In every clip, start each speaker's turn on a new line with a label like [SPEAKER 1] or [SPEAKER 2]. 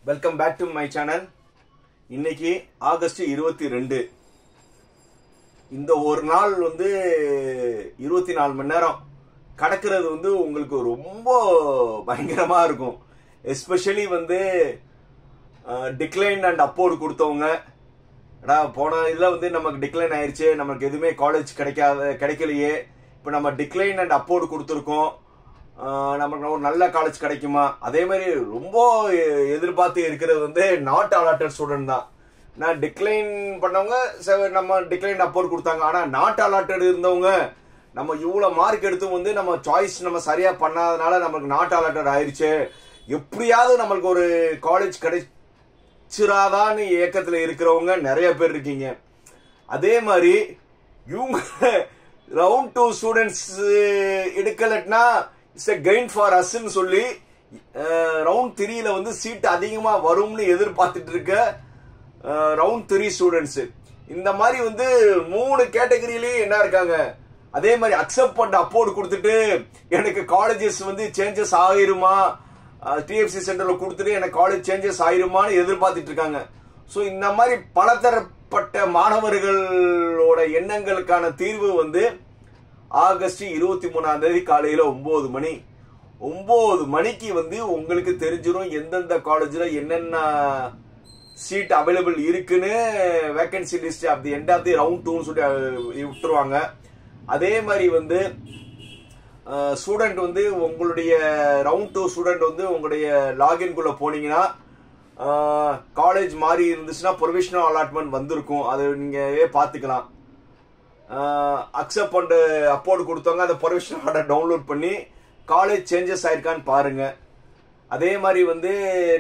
[SPEAKER 1] Welcome back to my channel. இன்னைக்கு August 22. இந்த ஒரு நாள் 24 மணி நேரம் கடக்கிறது உங்களுக்கு ரொம்ப பயங்கரமா இருக்கும். எஸ்பெஷலி டிக்ளைன் அண்ட் அப்போர்டு கொடுத்தவங்க, போன இதுல நமக்கு டிக்ளைன் ஆயிடுச்சு, நமக்கு எதுவுமே காலேஜ் கிடைக்கலையே, இப்போ நம்ம டிக்ளைன் அண்ட் அப்போர்டு கொடுத்துருக்கோம், நமக்கு ஒரு நல்ல காலேஜ் கிடைக்குமா? அதே மாதிரி ரொம்ப எதிர்பார்த்து இருக்கிறது நாட் அலாட்டட் ஸ்டூடெண்ட் தான். நான் டிக்ளைன் பண்ணவங்க நம்ம டிக்ளைன் அப்போர்ட் கொடுத்தாங்க. ஆனா நாட் அலாட்டட் இருந்தவங்க நம்ம இவ்வளவு மார்க் எடுத்து நம்ம சாய்ஸ் நம்ம சரியா பண்ணாதனால நமக்கு நாட் அலாட்டட் ஆயிடுச்சு, எப்படியாவது நம்மளுக்கு ஒரு காலேஜ் கிடைச்சிராதான்னு ஏக்கத்துல இருக்கிறவங்க நிறைய பேர் இருக்கீங்க. அதே மாதிரி இவங்க ரவுண்ட் 2 ஸ்டூடெண்ட்ஸ் எடுக்கலன்னா இட்ஸ் எ கெயின் ஃபார் அஸ்ன்னு சொல்லி ரவுண்ட் 3ல சீட் அதிகமா வரும்னு எதிர்பார்த்துட்டு இருக்க ரவுண்ட் 3 ஸ்டூடெண்ட்ஸ் இந்த மாதிரி 3 கேட்டகரியிலேயே என்ன இருக்காங்க. அதே மாதிரி அக்செப்ட் பண்ண அப்போர்டு கொடுத்துட்டு எனக்கு காலேஜஸ் சேஞ்சஸ் ஆகிருமா, டிஎஃப்சி சென்டர்ல கொடுத்துட்டு எனக்கு காலேஜ் சேஞ்சஸ் ஆயிருமான்னு எதிர்பார்த்துட்டு இருக்காங்க. ஸோ இந்த மாதிரி பலதரப்பட்ட மாணவர்களோட எண்ணங்களுக்கான தீர்வு ஆகஸ்ட் 23ஆம் தேதி காலையில 9 மணி. 9 மணிக்கு உங்களுக்கு தெரிஞ்சிடும் எந்தெந்த காலேஜ்ல என்னென்ன சீட் அவைலபிள் இருக்குன்னு. Vacancy list at the end of the round 2 சொல்லி விட்டுருவாங்க. அதே மாதிரி ஸ்டூடெண்ட் உங்களுடைய ரவுண்ட் 2 ஸ்டூடெண்ட் உங்களுடைய லாகின்குள்ள போனீங்கன்னா காலேஜ் மாறி இருந்துச்சுன்னா ப்ரொவிஷனல் அலாட்மெண்ட் வந்திருக்கும், அதை நீங்க பார்த்துக்கலாம். அக்செப்ட் பண்ண அப்போர்டு கொடுத்தவங்க அந்த ப்ரொவிஷனல் ஆர்டர் டவுன்லோட் பண்ணி காலேஜ் சேஞ்சஸ் ஆயிருக்கான்னு பாருங்க. அதே மாதிரி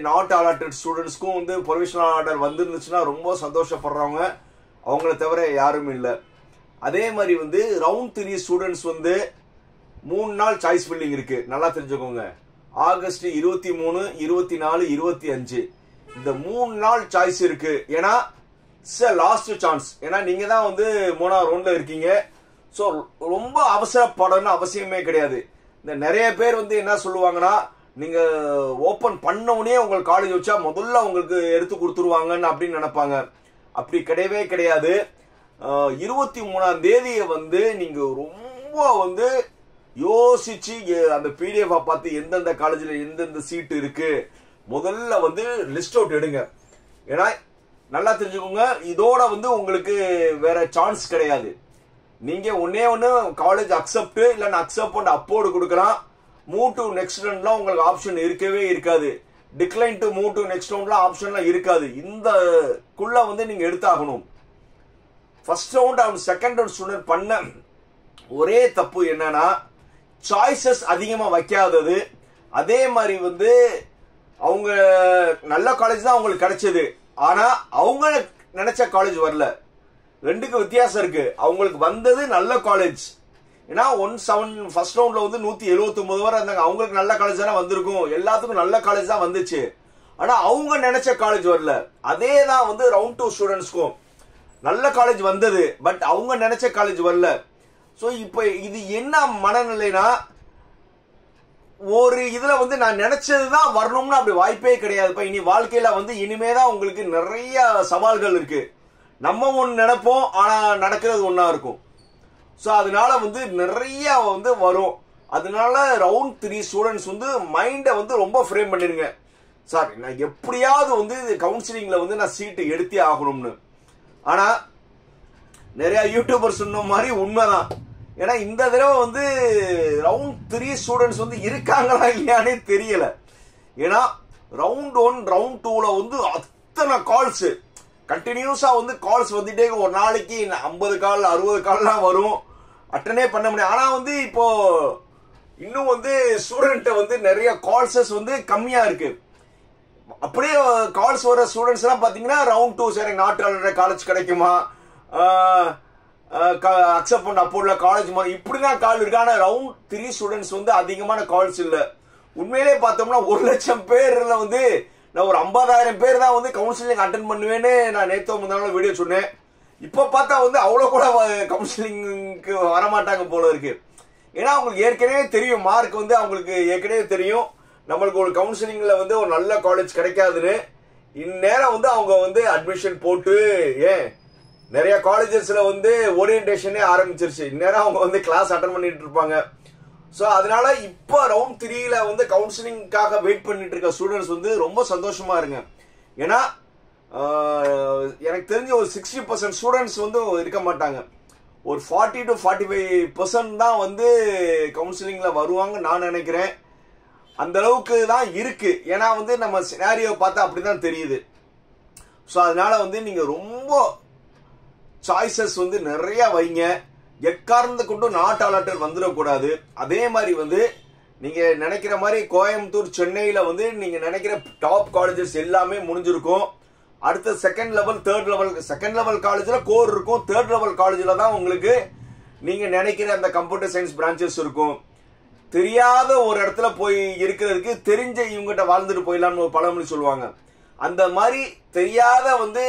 [SPEAKER 1] நாட் அலாட்டட் ஸ்டூடெண்ட்ஸ்க்கும் ப்ரொவிஷனல் ஆர்டர் வந்துருந்துச்சுன்னா ரொம்ப சந்தோஷப்படுறவங்க அவங்கள தவிர யாரும் இல்லை. அதே மாதிரி ரவுண்ட் 3 ஸ்டூடெண்ட்ஸ் 3 நாள் சாய்ஸ் ஃபில்லிங் இருக்கு, நல்லா தெரிஞ்சுக்கோங்க. ஆகஸ்ட் 23, 24, 25 இந்த 3 நாள் சாய்ஸ் இருக்கு. ஏன்னா லாஸ்ட் சான்ஸ், ஏன்னா நீங்க தான் 3ஆவது ரவுண்ட்ல இருக்கீங்க. ஸோ ரொம்ப அவசரப்படணும்னு அவசியமே கிடையாது. இந்த நிறைய பேர் என்ன சொல்லுவாங்கன்னா, நீங்க ஓபன் பண்ண உடனே உங்களுக்கு காலேஜ் வச்சா முதல்ல உங்களுக்கு எடுத்து கொடுத்துருவாங்கன்னு அப்படின்னு நினைப்பாங்க. அப்படி கிடையவே கிடையாது. 23ஆம் தேதியை நீங்க ரொம்ப யோசிச்சு அந்த பிடிஎஃப் பார்த்து எந்தெந்த காலேஜ்ல எந்தெந்த சீட் இருக்கு முதல்ல லிஸ்ட் அவுட் எடுங்க. ஏன்னா நல்லா தெரிஞ்சுக்கோங்க, இதோட உங்களுக்கு வேற சான்ஸ் கிடையாது. நீங்க ஒன்னே காலேஜ் அக்செப்ட் இல்ல அக்செப்ட் பண்ண அப்போர்டு கொடுக்கலாம். மூவ் டு நெக்ஸ்ட் ரவுண்ட்லாம் உங்களுக்கு ஆப்ஷன் இருக்கவே இருக்காது. Decline to move to next ரவுண்ட்லாம் ஆப்ஷன்லாம் இருக்காது. இந்த குள்ள நீங்க எடுத்தாகணும். First round and second round student பண்ண ஒரே தப்பு என்னன்னா சாய்ஸஸ் அதிகமா வைக்காதது. அதே மாதிரி அவங்க நல்ல காலேஜ் தான் அவங்களுக்கு கிடைச்சது, ஆனா அவங்க நினைச்ச காலேஜ் வரல. ரெண்டுக்கு வித்தியாசம் இருக்கு. அவங்களுக்கு வந்தது நல்ல காலேஜ். ஏன்னா 17 ஃபர்ஸ்ட் ரவுண்ட்ல 179 வரை இருந்தாங்க, அவங்களுக்கு நல்ல காலேஜ் தானே வந்திருக்கும், எல்லாத்துக்கும் நல்ல காலேஜ் தான் வந்துச்சு. ஆனா அவங்க நினைச்ச காலேஜ் வரல. அதே தான் ரவுண்ட் 2 ஸ்டூடெண்ட்ஸ்க்கும் நல்ல காலேஜ் வந்தது, பட் அவங்க நினைச்ச காலேஜ் வரல. ஸோ இப்போ இது என்ன மனநிலைனா, ஒரு இதுல நான் நினைச்சதுதான் வரணும்னு அப்படி வாய்ப்பே கிடையாது. இனி வாழ்க்கையில இனிமேதான் உங்களுக்கு நிறைய சவால்கள் இருக்கு. நம்ம ஒன்னு நினைப்போம், ஆனா நடக்கிறது ஒன்னா இருக்கும். ஸோ அதனால நிறைய வரும். அதனால ரவுண்ட் 3 ஸ்டூடெண்ட்ஸ் மைண்டை ரொம்ப ஃப்ரேம் பண்ணிருங்க. சார் நான் எப்படியாவது கவுன்சிலிங்ல நான் சீட்டு எடுத்தே ஆகணும்னு. ஆனா நிறைய யூடியூபர் சொன்ன மாதிரி உண்மைதான். ஏன்னா இந்த தடவை ரவுண்ட் 3 ஸ்டூடெண்ட்ஸ் இருக்காங்களா இல்லையானே தெரியல. ஏன்னா ரவுண்ட் 1 ரவுண்ட் 2ல அத்தனை கால்ஸ் கண்டினியூஸா கால்ஸ் வந்துட்டே, ஒரு நாளைக்கு 50 கால் 60 கால்லாம் வரும், அட்டனே பண்ண முடியும். ஆனா இப்போ இன்னும் ஸ்டூடெண்ட் நிறைய கால்ஸஸ் கம்மியா இருக்கு. அப்படியே கால்ஸ் வர ஸ்டூடெண்ட்ஸ் எல்லாம் பாத்தீங்கன்னா ரவுண்ட் 2 சரி நாட் அலாட்டட் காலேஜ் கிடைக்குமா, அக்செப்ட் பண்ண அப்போர்ட்ல காலேஜ் மாதிரி இப்படிதான் கால் இருக்கு. ஆனா ரவுண்ட் 3 ஸ்டூடெண்ட்ஸ் அதிகமான கால்ஸ் இல்ல. உண்மையிலே பார்த்தோம்னா 1 லட்சம் பேர்ல நான் ஒரு 50,000 பேர் தான் கவுன்சிலிங் அட்டன் பண்ணுவேன்னு நான் நேத்தோ முன்னாள் வீடியோ சொன்னேன். இப்ப பார்த்தா அவ்வளவு கூட கவுன்சிலிங்க்கு வரமாட்டாங்க போல இருக்கு. ஏன்னா அவங்களுக்கு ஏற்கனவே தெரியும், மார்க் அவங்களுக்கு ஏற்கனவே தெரியும். நம்மளுக்கு ஒரு கவுன்சிலிங்ல வந்து ஒரு நல்ல காலேஜ் கிடைக்காதுன்னு இந்நேரம் வந்து அவங்க வந்து அட்மிஷன் போட்டு நிறைய காலேஜஸ்ல வந்து ஓரியன்டேஷனே ஆரம்பிச்சிருச்சு. இந்நேரம் அவங்க வந்து கிளாஸ் அட்டன் பண்ணிட்டு இருப்பாங்க. ஸோ அதனால இப்போ ரவுண்ட் 3ல வந்து கவுன்சிலிங்காக வெயிட் பண்ணிட்டு இருக்க ஸ்டூடெண்ட்ஸ் வந்து ரொம்ப சந்தோஷமா இருங்க. ஏன்னா எனக்கு தெரிஞ்ச ஒரு 60% ஸ்டூடெண்ட்ஸ் வந்து இருக்க மாட்டாங்க. ஒரு 40 to 45% தான் வந்து கவுன்சிலிங்ல வருவாங்க நான் நினைக்கிறேன். அந்த அளவுக்கு தான் இருக்கு. ஏன்னா வந்து நம்ம சினாரியோ பார்த்தா அப்படிதான் தெரியுது. ஸோ அதனால வந்து நீங்க ரொம்ப சாய்ஸஸ் வந்து நிறைய வைங்க. எக்காரணத்தை கொண்டு நாட் அலாட்டட் வந்துடக்கூடாது. அதே மாதிரி வந்து நீங்க நினைக்கிற மாதிரி கோயம்புத்தூர் சென்னையில வந்து நீங்க நினைக்கிற டாப் காலேஜஸ் எல்லாமே முடிஞ்சிருக்கும். அடுத்த செகண்ட் லெவல் காலேஜ்ல கோர் இருக்கும். தேர்ட் லெவல் காலேஜ்ல தான் உங்களுக்கு நீங்க நினைக்கிற அந்த கம்ப்யூட்டர் சயின்ஸ் பிரான்ச்சஸ் இருக்கும். தெரியாத ஒரு இடத்துல போய் இருக்கிறதுக்கு தெரிஞ்ச இவங்ககிட்ட வாழ்ந்துட்டு போயிடலாம்னு ஒரு பழமொழி சொல்லுவாங்க. அந்த மாதிரி தெரியாத வந்து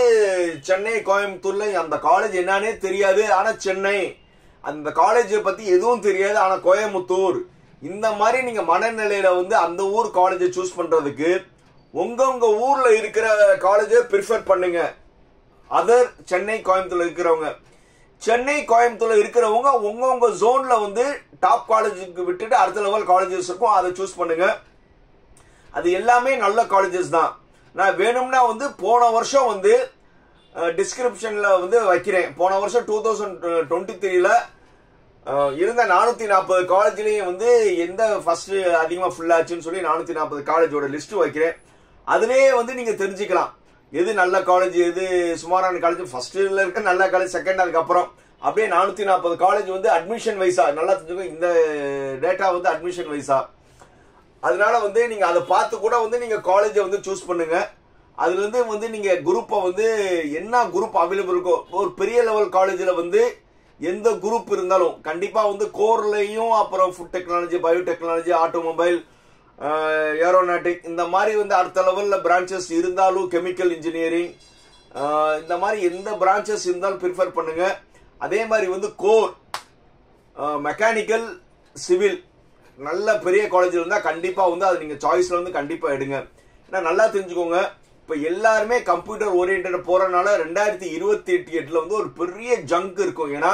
[SPEAKER 1] சென்னை கோயம்புத்தூர்ல அந்த காலேஜ் என்னன்னே தெரியாது, ஆனா சென்னை அந்த காலேஜை பத்தி எதுவும் தெரியாது, ஆனா கோயம்புத்தூர், இந்த மாதிரி நீங்க மனநிலையில வந்து அந்த ஊர் காலேஜை சூஸ் பண்றதுக்கு உங்க ஊர்ல இருக்கிற காலேஜை ப்ரிஃபர் பண்ணுங்க. அதர் சென்னை கோயம்புத்தூர்ல இருக்கிறவங்க, சென்னை கோயம்புத்தூர்ல இருக்கிறவங்க உங்க ஜோன்ல வந்து டாப் காலேஜுக்கு விட்டுட்டு அடுத்த லெவல் காலேஜஸ் இருக்கும், அதை சூஸ் பண்ணுங்க. அது எல்லாமே நல்ல காலேஜஸ் தான். நான் வேணும்னா வந்து போன வருஷம் வந்து டிஸ்கிரிப்ஷன்ல வந்து வைக்கிறேன். போன வருஷம் 2023ல இருந்த 440 காலேஜ்லயும் வந்து எந்த ஃபர்ஸ்ட் அதிகமா ஃபுல் ஆச்சுன்னு சொல்லி 440 காலேஜோட லிஸ்ட் வைக்கிறேன். அதுலயே வந்து நீங்க தெரிஞ்சுக்கலாம் எது நல்ல காலேஜ், எது சுமாரான காலேஜ். ஃபர்ஸ்ட்ல இருக்க நல்ல காலேஜ், செகண்ட், அதுக்கப்புறம் அப்படியே 440 காலேஜ் வந்து அட்மிஷன் வைஸா நல்லா தெரிஞ்சுக்கோங்க. இந்த டேட்டா வந்து அட்மிஷன் வைஸா. அதனால வந்து நீங்க அதை பார்த்து கூட வந்து நீங்க காலேஜை வந்து சூஸ் பண்ணுங்க. அதுல இருந்து வந்து நீங்க குரூப்பை வந்து என்ன குரூப் அவைலபிள் இருக்கோ, ஒரு பெரிய லெவல் காலேஜ்ல வந்து எந்த குரூப் இருந்தாலும் கண்டிப்பா வந்து கோர்லயும், அப்புறம் food technology, biotechnology, automobile, aeronautic, இந்த மாதிரி வந்து அடுத்த லெவல்ல பிரான்ச்சஸ் இருந்தாலும், கெமிக்கல் இன்ஜினியரிங், இந்த மாதிரி எந்த பிரான்ச்சஸ் இருந்தாலும் ப்ரிஃபர் பண்ணுங்க. அதே மாதிரி வந்து கோர், மெக்கானிக்கல், சிவில் நல்ல பெரிய காலேஜ் இருந்தா கண்டிப்பா வந்து அது நீங்க சாய்ஸ்ல வந்து கண்டிப்பா எடுங்க. ஏன்னா நல்லா தெரிஞ்சுக்கோங்க, இப்ப எல்லாருமே கம்ப்யூட்டர் ஓரியன்டட் போறதுனால 2028ல வந்து ஒரு பெரிய ஜங்க் இருக்கும். ஏன்னா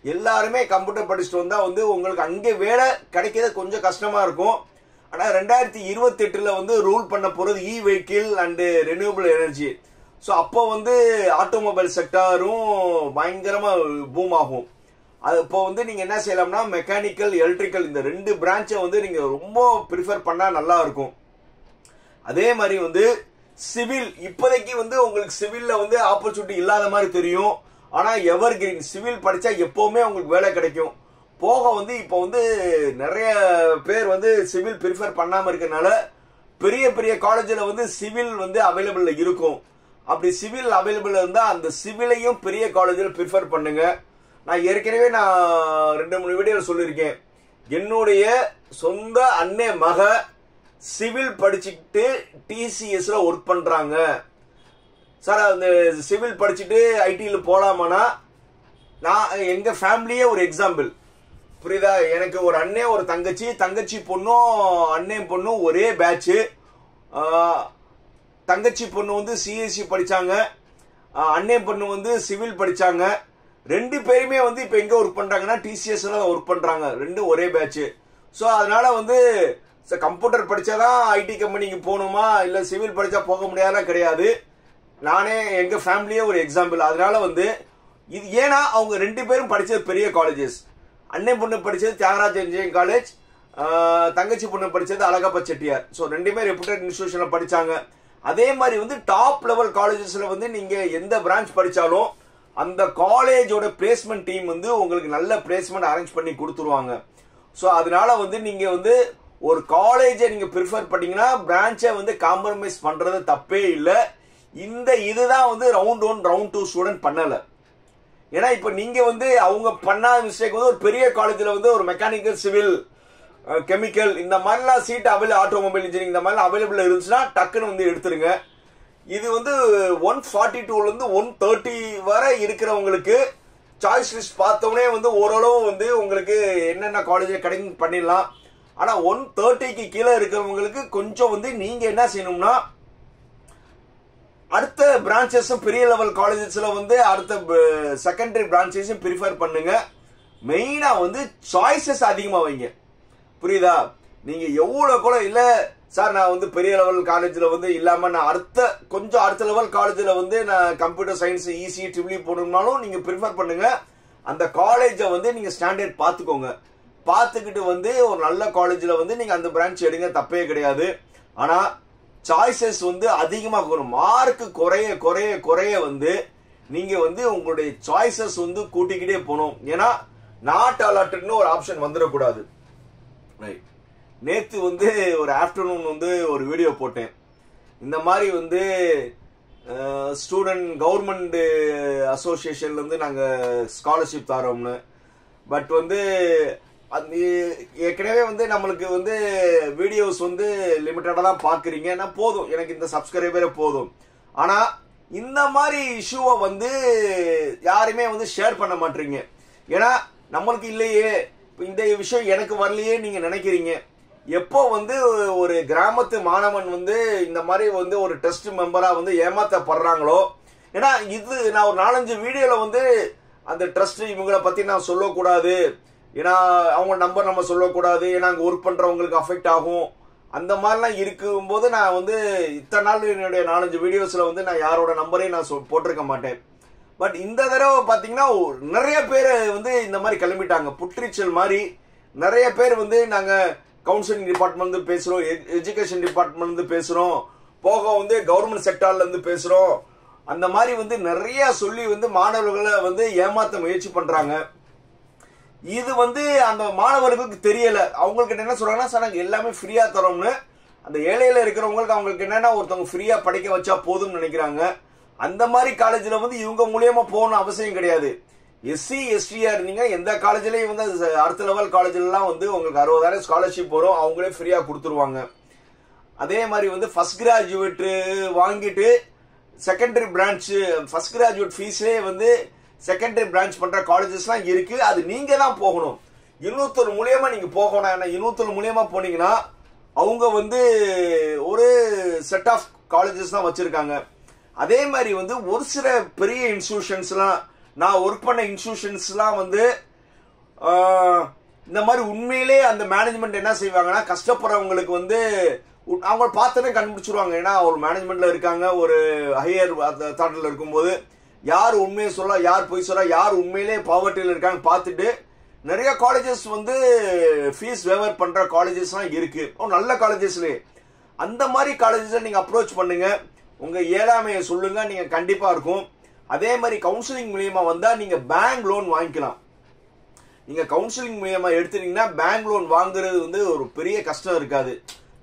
[SPEAKER 1] எல்லாருமே கம்ப்யூட்டர் படிச்சுட்டு வந்தா வந்து உங்களுக்கு அங்கே வேலை கிடைக்கிறது கொஞ்சம் கஷ்டமா இருக்கும். ஆனா 2028ல வந்து ரூல் பண்ண போறது e vehicle and renewable energy. So அப்போ வந்து ஆட்டோமொபைல் செக்டாரும் பயங்கரமா பூம் ஆகும். அது இப்போ வந்து நீங்க என்ன செய்யலாம்னா மெக்கானிக்கல், எலக்ட்ரிக்கல், இந்த 2 பிரான்ச்சை வந்து நீங்க ரொம்ப ப்ரிஃபர் பண்ணா நல்லா இருக்கும். அதே மாதிரி வந்து சிவில், இப்போதைக்கு வந்து உங்களுக்கு சிவில்ல வந்து ஆப்பர்ச்சுனிட்டி இல்லாத மாதிரி தெரியும். ஆனா எவர் கிரீன், சிவில் படிச்சா எப்பவுமே உங்களுக்கு வேலை கிடைக்கும். போக வந்து இப்போ வந்து நிறைய பேர் வந்து சிவில் ப்ரிஃபர் பண்ணாம இருக்கனால பெரிய பெரிய காலேஜில் வந்து சிவில் வந்து அவைலபிள் இருக்கும். அப்படி சிவில் அவைலபிள் இருந்தா அந்த சிவிலையும் பெரிய காலேஜில் ப்ரிஃபர் பண்ணுங்க. நான் ஏற்கனவே 2-3 வீடியோவில் சொல்லியிருக்கேன். என்னுடைய சொந்த அண்ணே மக சிவில் படிச்சுக்கிட்டு டிசிஎஸ்ல ஒர்க் பண்றாங்க. சார் அந்த சிவில் படிச்சுட்டு ஐடியில் போலாமானா, நான் எங்க ஃபேமிலியே ஒரு எக்ஸாம்பிள், புரியுதா? எனக்கு ஒரு அண்ணே, ஒரு தங்கச்சி பொண்ணும் அண்ணே பொண்ணும் ஒரே பேட்ச். தங்கச்சி பொண்ணு வந்து சிஎஸ்சி படிச்சாங்க, அண்ணே பொண்ணு வந்து சிவில் படிச்சாங்க. 2 பேருமே வந்து இப்ப எங்க ஒர்க் பண்றாங்கன்னா டிசிஎஸ்ல ஒர்க் பண்றாங்க. 2 ஒரே பேட்ச். ஸோ அதனால வந்து கம்ப்யூட்டர் படிச்சாதான் ஐடி கம்பெனிக்கு போகணுமா, இல்ல சிவில் படிச்சா போக முடியாதா கிடையாது. நானே எங்க ஃபேமிலியே ஒரு எக்ஸாம்பிள். அதனால வந்து இது ஏன்னா அவங்க 2 பேரும் படிச்சது பெரிய காலேஜஸ். அண்ணே பொண்ணு படிச்சது தியாகராஜ இன்ஜினியரிங் காலேஜ், தங்கச்சி பொண்ணு படிச்சது அழகப்பா செட்டியார். ஸோ 2 ரெப்யூட்டட் இன்ஸ்டிடியூஷன்ல படிச்சாங்க. அதே மாதிரி வந்து டாப் லெவல் காலேஜஸ்ல வந்து நீங்க எந்த பிரான்ச் படிச்சாலும் அந்த காலேஜோட பிளேஸ்மெண்ட் டீம் வந்து உங்களுக்கு நல்ல பிளேஸ்மெண்ட் அரேஞ்ச் பண்ணி கொடுத்துருவாங்க. ஸோ அதனால வந்து நீங்க வந்து ஒரு காலேஜை நீங்க ப்ரிஃபர் பண்ணீங்கன்னா பிரான்ச்சை வந்து காம்ப்ரமைஸ் பண்றது தப்பே இல்லை. இதுதான் வந்து ரவுண்ட் 1 ரவுண்ட் 2 ஸ்டூடெண்ட் பண்ணல. ஏன்னா இப்ப நீங்க வந்து அவங்க பண்ணாத மிஸ்டேக் வந்து ஒரு பெரிய காலேஜ்ல வந்து ஒரு மெக்கானிக்கல், சிவில், கெமிக்கல், இந்த மாதிரிலாம் சீட் அவைலபிள், ஆட்டோமொபைல் இன்ஜினியரிங் இந்த மாதிரிலாம் அவைலபிள் இருந்துச்சுன்னா டக்குன்னு வந்து எடுத்துருங்க. இது வந்து 142ல இருந்து 130 வரை இருக்கிறவங்களுக்கு சாய்ஸ் லிஸ்ட் பார்த்தோன்னே வந்து ஓரளவு வந்து உங்களுக்கு என்னென்ன காலேஜ் கிடைக்கும் பண்ணிடலாம். ஆனா 130க்கு கீழே இருக்கிறவங்களுக்கு கொஞ்சம் வந்து நீங்க என்ன செய்யணும்னா அடுத்த பிரான்ச்சஸும் பெரிய லெவல் காலேஜஸ்ல வந்து அடுத்த செகண்டரி பிரான்ச்சஸும் ப்ரிஃபர் பண்ணுங்க. மெயினா வந்து சாய்ஸஸ் அதிகமா வைங்க. புரியுதா? நீங்க எவ்வளவு கூட இல்ல சார் நான் வந்து பெரிய லெவல் காலேஜ்ல வந்து இல்லாம நான் அடுத்த லெவல் காலேஜ்ல வந்து நான் கம்ப்யூட்டர் சயின்ஸ் ஈஸி ட்ரிபிள் போடணும்னாலும் நீங்க ப்ரிஃபர் பண்ணுங்க. அந்த காலேஜை வந்து நீங்க ஸ்டாண்டர்ட் பார்த்துக்கோங்க. பார்த்துக்கிட்டு வந்து ஒரு நல்ல காலேஜ்ல வந்து நீங்க அந்த பிரான்ச் எடுங்க, தப்பே கிடையாது. ஆனா சாய்ஸஸ் வந்து அதிகமாக வரும். மார்க் குறைய குறைய குறைய வந்து நீங்க வந்து உங்களுடைய சாய்ஸஸ் வந்து கூட்டிக்கிட்டே போகணும். ஏன்னா நாட் அலாட்டட்னு ஒரு ஆப்ஷன் வந்துடக்கூடாது. நேத்து வந்து ஒரு ஆஃப்டர்நூன் வந்து ஒரு வீடியோ போட்டேன். இந்த மாதிரி வந்து ஸ்டூடெண்ட் கவர்மெண்ட் அசோசியேஷன்ல இருந்து நாங்க ஸ்காலர்ஷிப் தரோம்னு. பட் வந்து ஏற்கனவே வந்து நம்மளுக்கு வந்து வீடியோஸ் வந்து லிமிட்டடா தான் பாக்குறீங்க. நான் போதும், எனக்கு இந்த சப்ஸ்கிரைபரே போதும். ஆனா இந்த மாதிரி இஷ்யூவை வந்து யாருமே வந்து ஷேர் பண்ண மாட்டீங்க. ஏன்னா நம்மளுக்கு இல்லையே, இந்த விஷயம் எனக்கு வரலையே நீங்க நினைக்கிறீங்க. எப்போ வந்து ஒரு கிராமத்து மாணவன் வந்து இந்த மாதிரி வந்து ஒரு டெஸ்ட் மெம்பரா வந்து ஏமாத்தப்படுறாங்களோ, ஏன்னா இது நான் ஒரு 4-5 வீடியோல வந்து அந்த ட்ரஸ்ட் இவங்களை பத்தி நான் சொல்லக்கூடாது, ஏன்னா அவங்க நம்பர் நம்ம சொல்லக்கூடாது, ஏன்னா அங்க ஒர்க் பண்றவங்களுக்கு அஃபெக்ட் ஆகும், அந்த மாதிரிலாம் இருக்கும்போது நான் வந்து இத்தனை நாள் என்னுடைய 4-5 வீடியோஸ்ல வந்து நான் யாரோட நம்பரையும் நான் போட்டிருக்க மாட்டேன். பட் இந்த தடவை பாத்தீங்கன்னா நிறைய பேர் வந்து இந்த மாதிரி கிளம்பிட்டாங்க. புற்றீச்சல் மாதிரி நிறைய பேர் வந்து நாங்க கவுன்சிலிங் டிபார்ட்மெண்ட் இருந்து பேசுறோம், எஜுகேஷன் டிபார்ட்மெண்ட் இருந்து பேசுறோம், போக வந்து கவர்மெண்ட் செக்டார்ல இருந்து பேசுறோம், அந்த மாதிரி வந்து நிறைய சொல்லி வந்து மாணவர்களை வந்து ஏமாத்த முயற்சி பண்றாங்க. இது வந்து அந்த மாணவர்களுக்கு தெரியல. அவங்களுக்கு என்ன சொல்றாங்கன்னா, சார் நாங்க எல்லாமே ஃப்ரீயா தரோம்னு. அந்த ஏழையில இருக்கிறவங்களுக்கு அவங்களுக்கு என்னன்னா ஒருத்தவங்க ஃப்ரீயா படிக்க வச்சா போதும்னு நினைக்கிறாங்க. அந்த மாதிரி காலேஜ்ல வந்து இவங்க மூலியமா போகணும் அவசியம் கிடையாது. எஸ்சி எஸ்டியா இருந்தீங்க எந்த காலேஜ்லயும் வந்து அடுத்த லெவல் காலேஜ்ல எல்லாம் வந்து உங்களுக்கு 60,000 ஸ்காலர்ஷிப் வரும், அவங்களே ஃப்ரீயா கொடுத்துருவாங்க. அதே மாதிரி வந்து ஃபர்ஸ்ட் கிராஜுவேட் வாங்கிட்டு செகண்டரி பிரான்ச் ஃபர்ஸ்ட் கிராஜுவேட் ஃபீஸே வந்து செகண்டரி பிரான்ச் பண்ற காலேஜஸ்லாம் இருக்கு. அது நீங்க தான் போகணும். இன்னொருத்தர் மூலியமா நீங்க போகணும். ஏன்னா இன்னொருத்தர் மூலியமா போனீங்கன்னா அவங்க வந்து ஒரு செட் ஆஃப் காலேஜஸ் தான் வச்சிருக்காங்க. அதே மாதிரி வந்து ஒரு சில பெரிய இன்ஸ்டிடியூஷன்ஸ்லாம், நான் ஒர்க் பண்ண இன்ஸ்டிடியூஷன்ஸ்லாம் வந்து இந்த மாதிரி உண்மையிலே அந்த மேனேஜ்மெண்ட் என்ன செய்வாங்கன்னா, கஷ்டப்படுறவங்களுக்கு வந்து அவங்க பார்த்தனே கண்டுபிடிச்சிருவாங்க. ஏன்னா ஒரு மேனேஜ்மெண்ட்ல இருக்காங்க, ஒரு ஹையர் தாட்டில் இருக்கும்போது யார் உண்மையை சொல்ல, யார் பொய் சொல்ல, யார் உண்மையிலே பாவர்ட்டியில் இருக்காங்க பார்த்துட்டு நிறைய காலேஜஸ் வந்து ஃபீஸ் வேவர் பண்ற காலேஜஸ்லாம் இருக்கு, நல்ல காலேஜஸ்ல. அந்த மாதிரி காலேஜஸ் நீங்க அப்ரோச் பண்ணுங்க, உங்க இயலாமையை சொல்லுங்க, நீங்க கண்டிப்பா இருக்கும். அதே மாதிரி கவுன்சிலிங் மூலியமா வந்தா நீங்க பேங்க் லோன் வாங்கிக்கலாம். நீங்க கவுன்சிலிங் மூலியமா எடுத்துட்டீங்கன்னா பேங்க் லோன் வாங்குறது வந்து ஒரு பெரிய கஷ்டம் இருக்காது.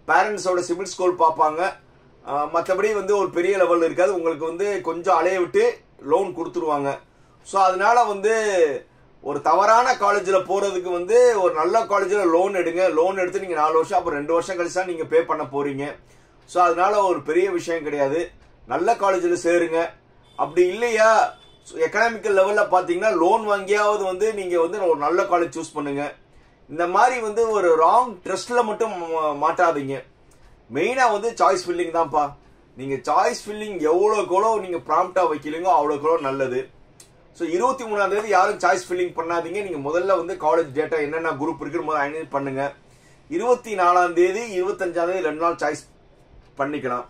[SPEAKER 1] பேரண்ட்ஸோட சிபில் ஸ்கோர் பார்ப்பாங்க, மற்றபடி வந்து ஒரு பெரிய லெவல் இருக்காது. உங்களுக்கு வந்து கொஞ்சம் அலைய விட்டு லோன் கொடுத்துருவாங்க. ஸோ அதனால வந்து ஒரு தவறான காலேஜில் போறதுக்கு வந்து ஒரு நல்ல காலேஜில் லோன் எடுங்க. லோன் எடுத்து நீங்க 4 வருஷம் அப்புறம் 2 வருஷம் கழிச்சு தான் நீங்க பே பண்ண போறீங்க. ஸோ அதனால ஒரு பெரிய விஷயம் கிடையாது. நல்ல காலேஜில் சேருங்க. அப்படி இல்லையா எக்கனாமிக்கல் லெவல்ல பாத்தீங்கன்னா லோன் வாங்கியாவது வந்து நீங்க வந்து ஒரு நல்ல காலேஜ் சூஸ் பண்ணுங்க. இந்த மாதிரி வந்து ஒரு ராங் ட்ரஸ்ட்ல மட்டும் மாட்டாதீங்க. மெயினா வந்து சாய்ஸ் ஃபில்லிங் தான்ப்பா. நீங்க சாய்ஸ் ஃபில்லிங் எவ்வளோக்கெவ்வளோ நீங்க ப்ராம்ப்டா வைக்கலீங்க அவ்வளோக்கெவ்வளோ நல்லது. ஸோ 23ஆம் தேதி யாரும் சாய்ஸ் ஃபில்லிங் பண்ணாதீங்க. நீங்க முதல்ல வந்து காலேஜ் டேட்டா என்னென்ன குரூப் இருக்குன்னு முதல்ல ஐடென்டிஃபை பண்ணுங்க. 24ஆம் தேதி 25ஆம் தேதி 2 நாள் சாய்ஸ் பண்ணிக்கலாம்.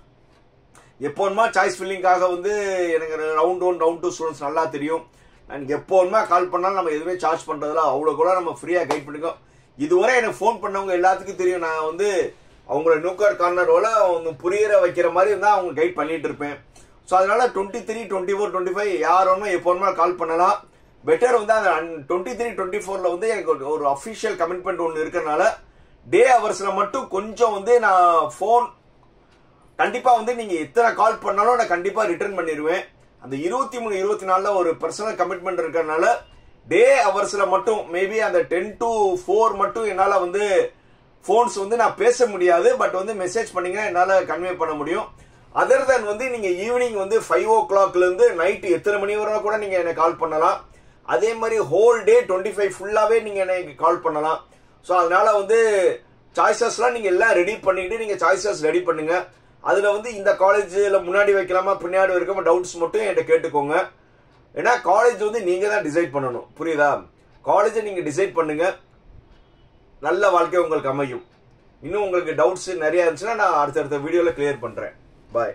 [SPEAKER 1] எப்போதுமா சாய்ஸ் ஃபில்லிங்காக வந்து எனக்கு ரவுண்ட் 1 ரவுண்ட் 2 ஸ்டூடெண்ட்ஸ் நல்லா தெரியும். எனக்கு எப்போதுமா கால் பண்ணாலும் நம்ம எதுவுமே சார்ஜ் பண்றதுல அவ்வளோ கூட நம்ம ஃப்ரீயா கைட் பண்ணிக்கோம். இதுவரை எனக்கு ஃபோன் பண்ணவங்க எல்லாத்துக்கும் தெரியும், நான் வந்து அவங்கள நூக்கர் கார்னரோட அவங்க புரியற வைக்கிற மாதிரி இருந்தா அவங்க கைட் பண்ணிட்டு இருப்பேன். ஸோ அதனால 23, 24, 25 யார் வேணுமோ எப்போதுமா கால் பண்ணலாம். பெட்டர் வந்து அந்த 23, 24ல வந்து எனக்கு ஒரு அஃபிஷியல் கமிட்மெண்ட் ஒன்று இருக்கிறதுனால டே ஹவர்ஸ்ல மட்டும் கொஞ்சம் வந்து நான் ஃபோன் கண்டிப்பா வந்து நீங்க எத்தனை கால் பண்ணாலும் நான் கண்டிப்பா ரிட்டர்ன் பண்ணிடுவேன். அந்த 23, 24ல ஒரு பர்சனல் கமிட்மெண்ட் இருக்கிறதுனால டே ஹவர்ஸ்ல மட்டும் மேபி அந்த 10 to 4 மட்டும் என்னால வந்து போன்ஸ் வந்து நான் பேச முடியாது. பட் வந்து மெசேஜ் பண்ணீங்கன்னா என்னால கன்வே பண்ண முடியும். அதர் தென் வந்து நீங்க ஈவினிங் வந்து 5 o'clock இருந்து நைட் எத்தனை மணி வரை கூட நீங்க எனக்கு கால் பண்ணலாம். அதே மாதிரி ஹோல் டே 25 ஃபுல்லாவே நீங்க எனக்கு கால் பண்ணலாம். ஸோ அதனால வந்து சாய்ஸஸ்லாம் நீங்கள் எல்லாம் ரெடி பண்ணிட்டு நீங்கள் சாய்ஸஸ் ரெடி பண்ணுங்க. அதில் வந்து இந்த காலேஜில் முன்னாடி வைக்கலாமா பின்னாடி வைக்காம டவுட்ஸ் மட்டும் என்கிட்ட கேட்டுக்கோங்க. ஏன்னா காலேஜ் வந்து நீங்கள் தான் டிசைட் பண்ணணும். புரியுதா? காலேஜை நீங்கள் டிசைட் பண்ணுங்க, நல்ல வாழ்க்கை உங்களுக்கு அமையும். இன்னும் உங்களுக்கு டவுட்ஸ் நிறைய இருந்துச்சுன்னா நான் அடுத்தடுத்த வீடியோவில் கிளியர் பண்ணுறேன். பாய்.